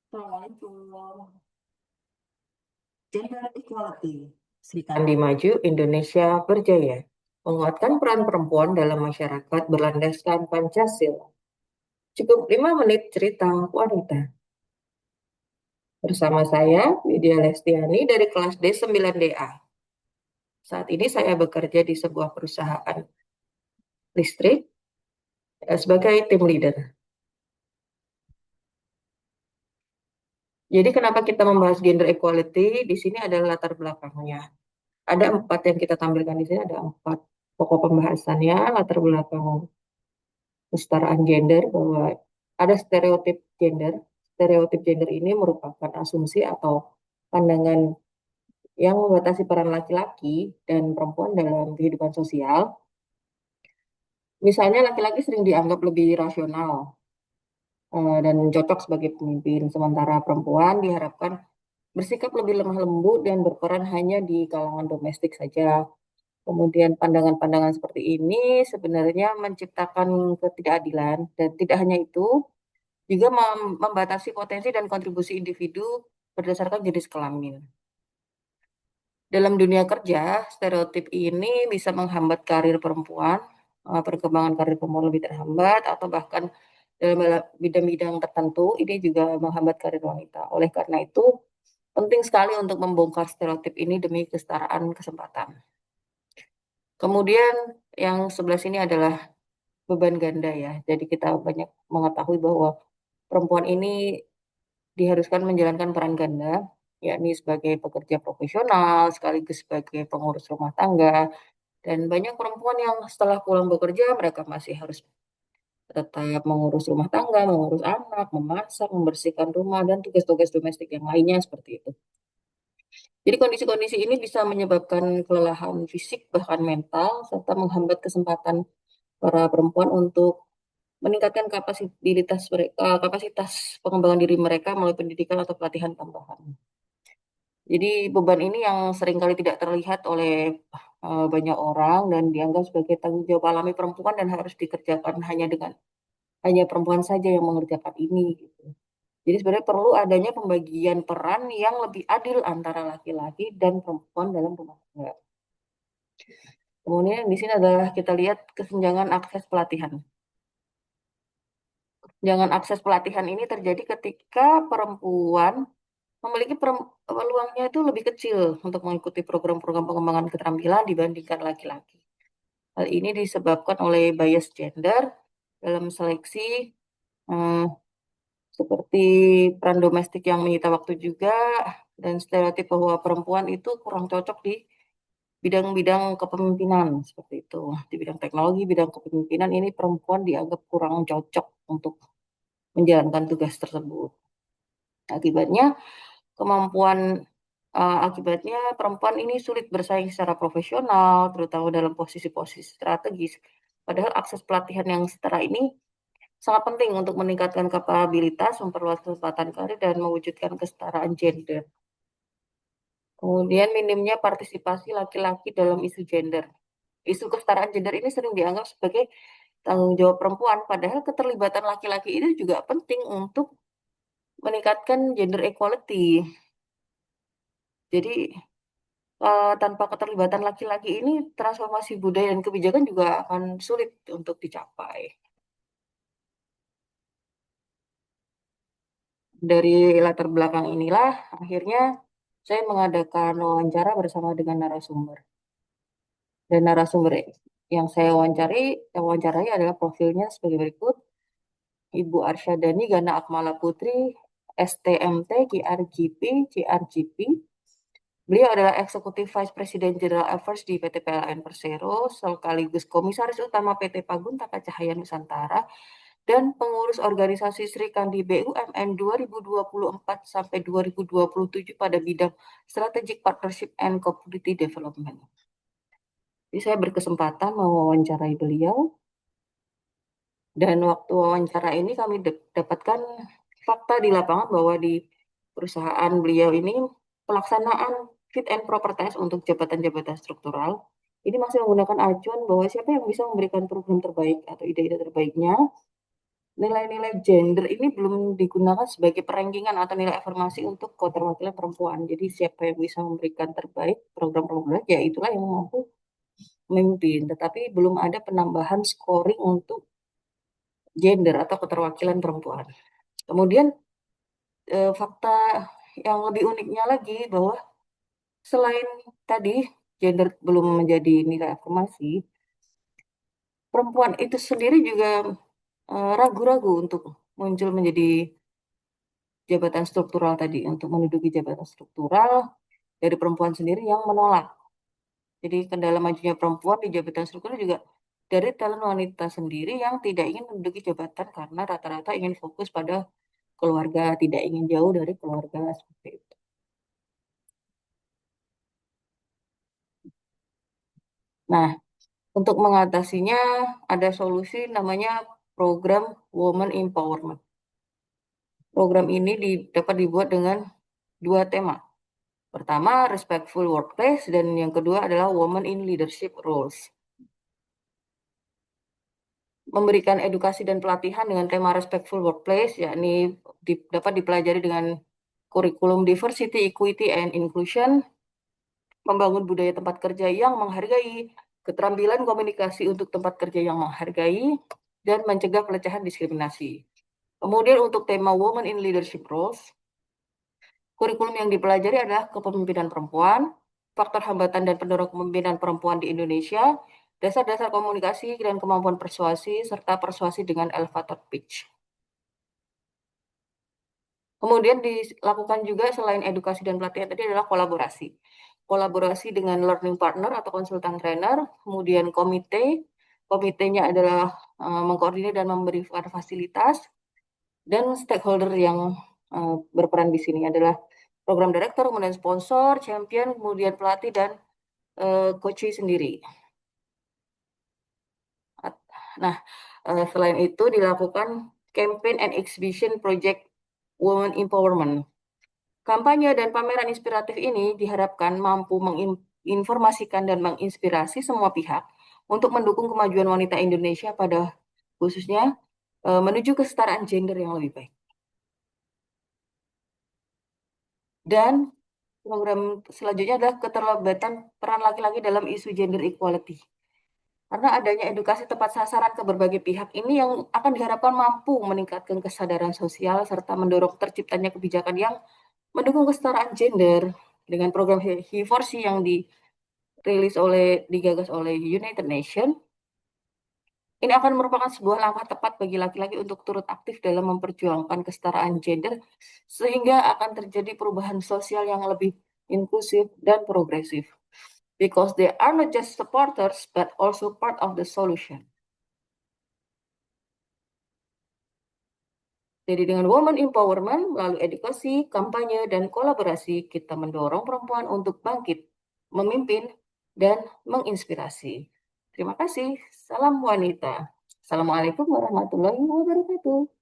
Assalamualaikum. Gender equality. Sri Kandi maju, Indonesia berjaya. Menguatkan peran perempuan dalam masyarakat berlandaskan Pancasila. Cukup 5 menit cerita wanita. Bersama saya, Widya Lestiani dari kelas D9DA. Saat ini saya bekerja di sebuah perusahaan listrik sebagai tim leader. Jadi kenapa kita membahas gender equality? Di sini adalah latar belakangnya. Ada 4 yang kita tampilkan di sini, ada 4 pokok pembahasannya, latar belakang kesetaraan gender, bahwa ada stereotip gender. Stereotip gender ini merupakan asumsi atau pandangan yang membatasi peran laki-laki dan perempuan dalam kehidupan sosial. Misalnya laki-laki sering dianggap lebih rasional dan cocok sebagai pemimpin, sementara perempuan diharapkan bersikap lebih lemah lembut dan berperan hanya di kalangan domestik saja. Kemudian pandangan-pandangan seperti ini sebenarnya menciptakan ketidakadilan, dan tidak hanya itu, juga membatasi potensi dan kontribusi individu berdasarkan jenis kelamin. Dalam dunia kerja, stereotip ini bisa menghambat karir perempuan, perkembangan karir perempuan lebih terhambat, atau bahkan dalam bidang-bidang tertentu ini juga menghambat karir wanita. Oleh karena itu, penting sekali untuk membongkar stereotip ini demi kesetaraan kesempatan. Kemudian yang sebelah sini adalah beban ganda ya. Jadi kita banyak mengetahui bahwa perempuan ini diharuskan menjalankan peran ganda, yakni sebagai pekerja profesional, sekaligus sebagai pengurus rumah tangga. Dan banyak perempuan yang setelah pulang bekerja, mereka masih harus tetap mengurus rumah tangga, mengurus anak, memasak, membersihkan rumah, dan tugas-tugas domestik yang lainnya seperti itu. Jadi kondisi-kondisi ini bisa menyebabkan kelelahan fisik, bahkan mental, serta menghambat kesempatan para perempuan untuk meningkatkan kapasitas pengembangan diri mereka melalui pendidikan atau pelatihan tambahan. Jadi beban ini yang seringkali tidak terlihat oleh banyak orang dan dianggap sebagai tanggung jawab alami perempuan dan harus dikerjakan hanya perempuan saja yang mengerjakan ini gitu. Jadi sebenarnya perlu adanya pembagian peran yang lebih adil antara laki-laki dan perempuan dalam rumah tangga. Kemudian di sini adalah kita lihat kesenjangan akses pelatihan. Kesenjangan akses pelatihan ini terjadi ketika perempuan memiliki peluangnya itu lebih kecil untuk mengikuti program-program pengembangan keterampilan dibandingkan laki-laki. Hal ini disebabkan oleh bias gender dalam seleksi, hmm, seperti peran domestik yang menyita waktu juga, dan stereotip bahwa perempuan itu kurang cocok di bidang-bidang kepemimpinan seperti itu. Di bidang teknologi, bidang kepemimpinan ini perempuan dianggap kurang cocok untuk menjalankan tugas tersebut. Akibatnya kemampuan akibatnya perempuan ini sulit bersaing secara profesional, terutama dalam posisi-posisi strategis. Padahal akses pelatihan yang setara ini sangat penting untuk meningkatkan kapabilitas, memperluas kesempatan karir, dan mewujudkan kesetaraan gender. Kemudian minimnya partisipasi laki-laki dalam isu gender. Isu kesetaraan gender ini sering dianggap sebagai tanggung jawab perempuan, padahal keterlibatan laki-laki itu juga penting untuk meningkatkan gender equality. Jadi tanpa keterlibatan laki-laki ini, transformasi budaya dan kebijakan juga akan sulit untuk dicapai. Dari latar belakang inilah, akhirnya saya mengadakan wawancara bersama dengan narasumber. Dan narasumber yang saya wawancarai adalah profilnya sebagai berikut. Ibu Arsyadani Gana Akmala Putri, STMT, GRGP, CRGP. Beliau adalah Eksekutif Vice President General Affairs di PT PLN Persero, sekaligus Komisaris Utama PT Paguntaka Cahaya Nusantara, dan pengurus organisasi Sri Kandi BUMN 2024 sampai 2027 pada bidang Strategic Partnership and Community Development. Jadi saya berkesempatan mewawancarai beliau, dan waktu wawancara ini kami dapatkan fakta di lapangan bahwa di perusahaan beliau ini pelaksanaan fit and proper test untuk jabatan-jabatan struktural ini masih menggunakan acuan bahwa siapa yang bisa memberikan program terbaik atau ide-ide terbaiknya nilai-nilai gender ini belum digunakan sebagai perenggingan atau nilai afirmasi untuk keterwakilan perempuan. Jadi siapa yang bisa memberikan terbaik program-program ya itulah yang mampu memimpin. Tetapi belum ada penambahan scoring untuk gender atau keterwakilan perempuan. Kemudian fakta yang lebih uniknya lagi bahwa selain tadi gender belum menjadi nilai afirmasi, perempuan itu sendiri juga ragu-ragu untuk muncul menjadi jabatan struktural tadi, untuk menduduki jabatan struktural dari perempuan sendiri yang menolak. Jadi kendala majunya perempuan di jabatan struktural juga dari talent wanita sendiri yang tidak ingin menduduki jabatan karena rata-rata ingin fokus pada keluarga, tidak ingin jauh dari keluarga seperti itu. Nah, untuk mengatasinya ada solusi namanya program Women Empowerment. Program ini dapat dibuat dengan dua tema. Pertama, respectful workplace, dan yang kedua adalah women in leadership roles. Memberikan edukasi dan pelatihan dengan tema respectful workplace, yakni dapat dipelajari dengan kurikulum diversity, equity, and inclusion, membangun budaya tempat kerja yang menghargai, keterampilan komunikasi untuk tempat kerja yang menghargai, dan mencegah pelecehan diskriminasi. Kemudian untuk tema women in leadership roles, kurikulum yang dipelajari adalah kepemimpinan perempuan, faktor hambatan dan pendorong kepemimpinan perempuan di Indonesia, dasar-dasar komunikasi dan kemampuan persuasi, serta persuasi dengan elevator pitch. Kemudian dilakukan juga selain edukasi dan pelatihan tadi adalah kolaborasi. Kolaborasi dengan learning partner atau konsultan trainer, kemudian komitenya adalah mengkoordinir dan memberikan fasilitas, dan stakeholder yang berperan di sini adalah program direktur, kemudian sponsor, champion, kemudian pelatih, dan coach sendiri. Nah, selain itu dilakukan campaign and exhibition project Women Empowerment. Kampanye dan pameran inspiratif ini diharapkan mampu menginformasikan dan menginspirasi semua pihak untuk mendukung kemajuan wanita Indonesia pada khususnya menuju kesetaraan gender yang lebih baik. Dan program selanjutnya adalah keterlibatan peran laki-laki dalam isu gender equality. Karena adanya edukasi tepat sasaran ke berbagai pihak ini yang akan diharapkan mampu meningkatkan kesadaran sosial serta mendorong terciptanya kebijakan yang mendukung kesetaraan gender dengan program He4C yang digagas oleh United Nations. Ini akan merupakan sebuah langkah tepat bagi laki-laki untuk turut aktif dalam memperjuangkan kesetaraan gender sehingga akan terjadi perubahan sosial yang lebih inklusif dan progresif. Because they are not just supporters but also part of the solution. Jadi dengan woman empowerment, melalui edukasi, kampanye, dan kolaborasi, kita mendorong perempuan untuk bangkit, memimpin, dan menginspirasi. Terima kasih. Salam wanita. Assalamualaikum warahmatullahi wabarakatuh.